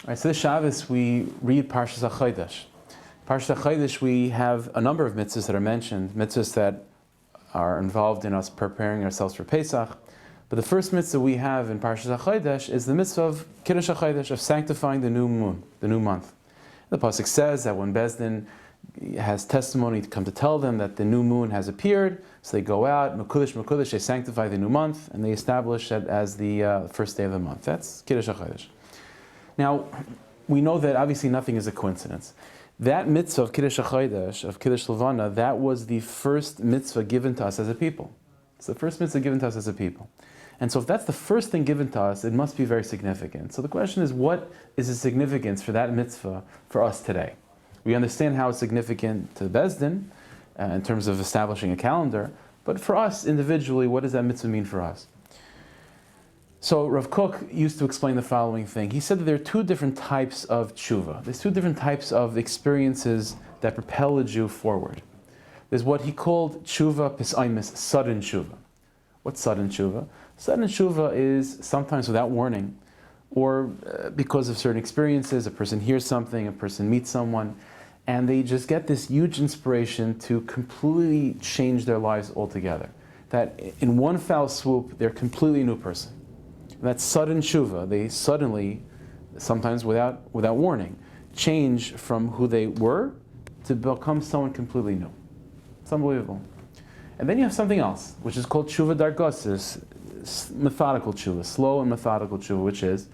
All right, so this Shabbos we read Parshas Hachodesh. Parshas Hachodesh we have a number of mitzvahs that are mentioned, mitzvahs that are involved in us preparing ourselves for Pesach. But the first mitzvah we have in Parshas Hachodesh is the mitzvah of Kiddush Hachodesh, of sanctifying the new moon, the new month. The pasuk says that when Beis Din has testimony to come to tell them that the new moon has appeared, so they go out, Mekudesh, Mekudesh, they sanctify the new month, and they establish it as the first day of the month. That's Kiddush Hachodesh. Now, we know that obviously nothing is a coincidence. That mitzvah of Kiddush Hachodesh, of Kiddush Levana, that was the first mitzvah given to us as a people. It's the first mitzvah given to us as a people. And so if that's the first thing given to us, it must be very significant. So the question is, what is the significance for that mitzvah for us today? We understand how it's significant to Beis Din in terms of establishing a calendar, but for us individually, what does that mitzvah mean for us? So Rav Kook used to explain the following thing. He said that there are two different types of tshuva. There's two different types of experiences that propel a Jew forward. There's what he called tshuva pisaimis, sudden tshuva. What's sudden tshuva? Sudden tshuva is sometimes without warning, or because of certain experiences, a person hears something, a person meets someone, and they just get this huge inspiration to completely change their lives altogether. That in one foul swoop, they're a completely new person. And that's sudden tshuva. They suddenly, sometimes without warning, change from who they were to become someone completely new. It's unbelievable. And then you have something else, which is called tshuva dargos, methodical tshuva, slow and methodical tshuva, which is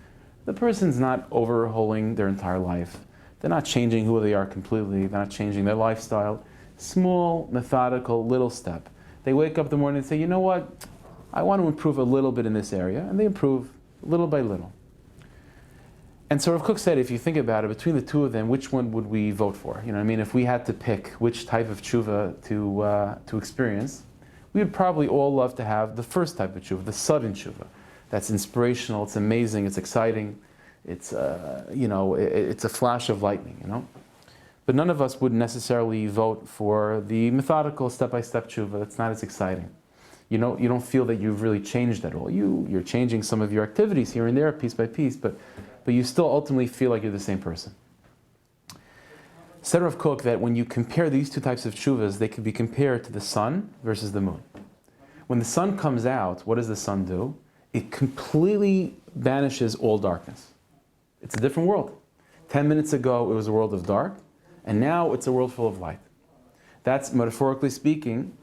the person's not overhauling their entire life. They're not changing who they are completely. They're not changing their lifestyle. Small, methodical, little step. They wake up in the morning and say, you know what? I want to improve a little bit in this area. And they improve little by little. And so Rav Kook said, if you think about it, between the two of them, which one would we vote for? You know what I mean? If we had to pick which type of tshuva to experience, we would probably all love to have the first type of tshuva, the sudden tshuva. That's inspirational, it's amazing, it's exciting, it's it's a flash of lightning, you know. But none of us would necessarily vote for the methodical, step-by-step tshuva. That's not as exciting. You don't feel that you've really changed at all. You're changing some of your activities here and there, piece by piece, but you still ultimately feel like you're the same person. Said Rav Kook that when you compare these two types of tshuvas, they could be compared to the sun versus the moon. When the sun comes out, what does the sun do? It completely banishes all darkness. It's a different world. 10 minutes ago, it was a world of dark, and now it's a world full of light. That's, metaphorically speaking,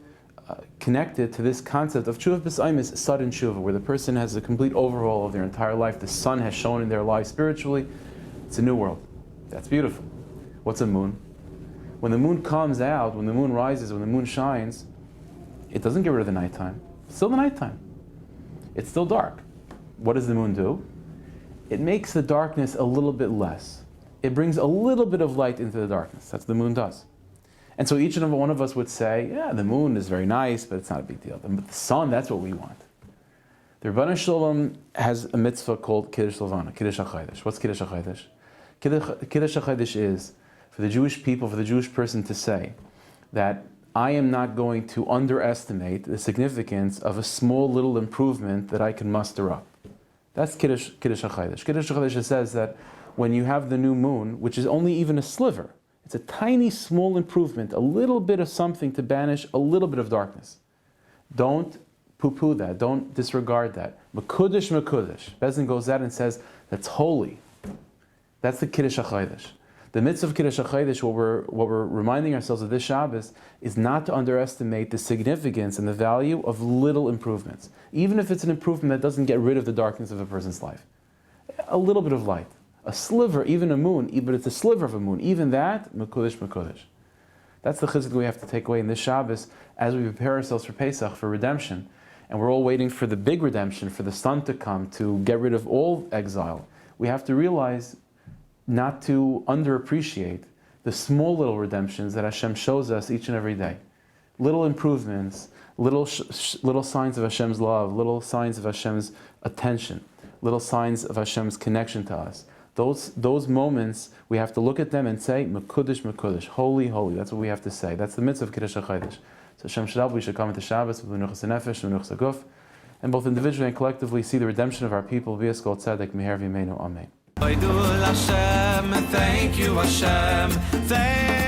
connected to this concept of tshuva b'saimis, sudden tshuva, where the person has a complete overhaul of their entire life. The sun has shone in their life spiritually. It's a new world. That's beautiful. What's a moon? When the moon comes out, when the moon rises, when the moon shines, it doesn't get rid of the nighttime. It's still the nighttime. It's still dark. What does the moon do? It makes the darkness a little bit less. It brings a little bit of light into the darkness. That's what the moon does. And so each and every one of us would say, yeah, the moon is very nice, but it's not a big deal. But the sun, that's what we want. The Rebbeinu Shalom has a mitzvah called Kiddush Levana, Kiddush Hachodesh. What's Kiddush Hachodesh? Kiddush Hachodesh is for the Jewish people, for the Jewish person to say that I am not going to underestimate the significance of a small little improvement that I can muster up. That's Kiddush Hachodesh. Kiddush Hachodesh says that when you have the new moon, which is only even a sliver, it's a tiny, small improvement, a little bit of something to banish a little bit of darkness. Don't poo-poo that. Don't disregard that. Mekudesh, Mekudesh. Beis Din goes out and says, that's holy. That's the Kiddush HaChodesh. The mitzvah of Kiddush HaChodesh, what we're reminding ourselves of this Shabbos, is not to underestimate the significance and the value of little improvements. Even if it's an improvement that doesn't get rid of the darkness of a person's life. A little bit of light. A sliver, even a moon, but it's a sliver of a moon. Even that, Mekudesh, Mekudesh. That's the chizuk we have to take away in this Shabbos as we prepare ourselves for Pesach, for redemption. And we're all waiting for the big redemption, for the sun to come, to get rid of all exile. We have to realize not to underappreciate the small little redemptions that Hashem shows us each and every day. Little improvements, little signs of Hashem's love, little signs of Hashem's attention, little signs of Hashem's connection to us. Those moments, we have to look at them and say, Mekudesh, Mekudesh, holy, holy. That's what we have to say. That's the mitzvah of Kiddush HaChodesh. So Hashem Shadal, we should come into Shabbos with Menuchas Nefesh, Menuchas Guf, and both individually and collectively see the redemption of our people. V'yas kol tzedek, meher v'yimeinu, amen. Hashem, thank you Hashem, thank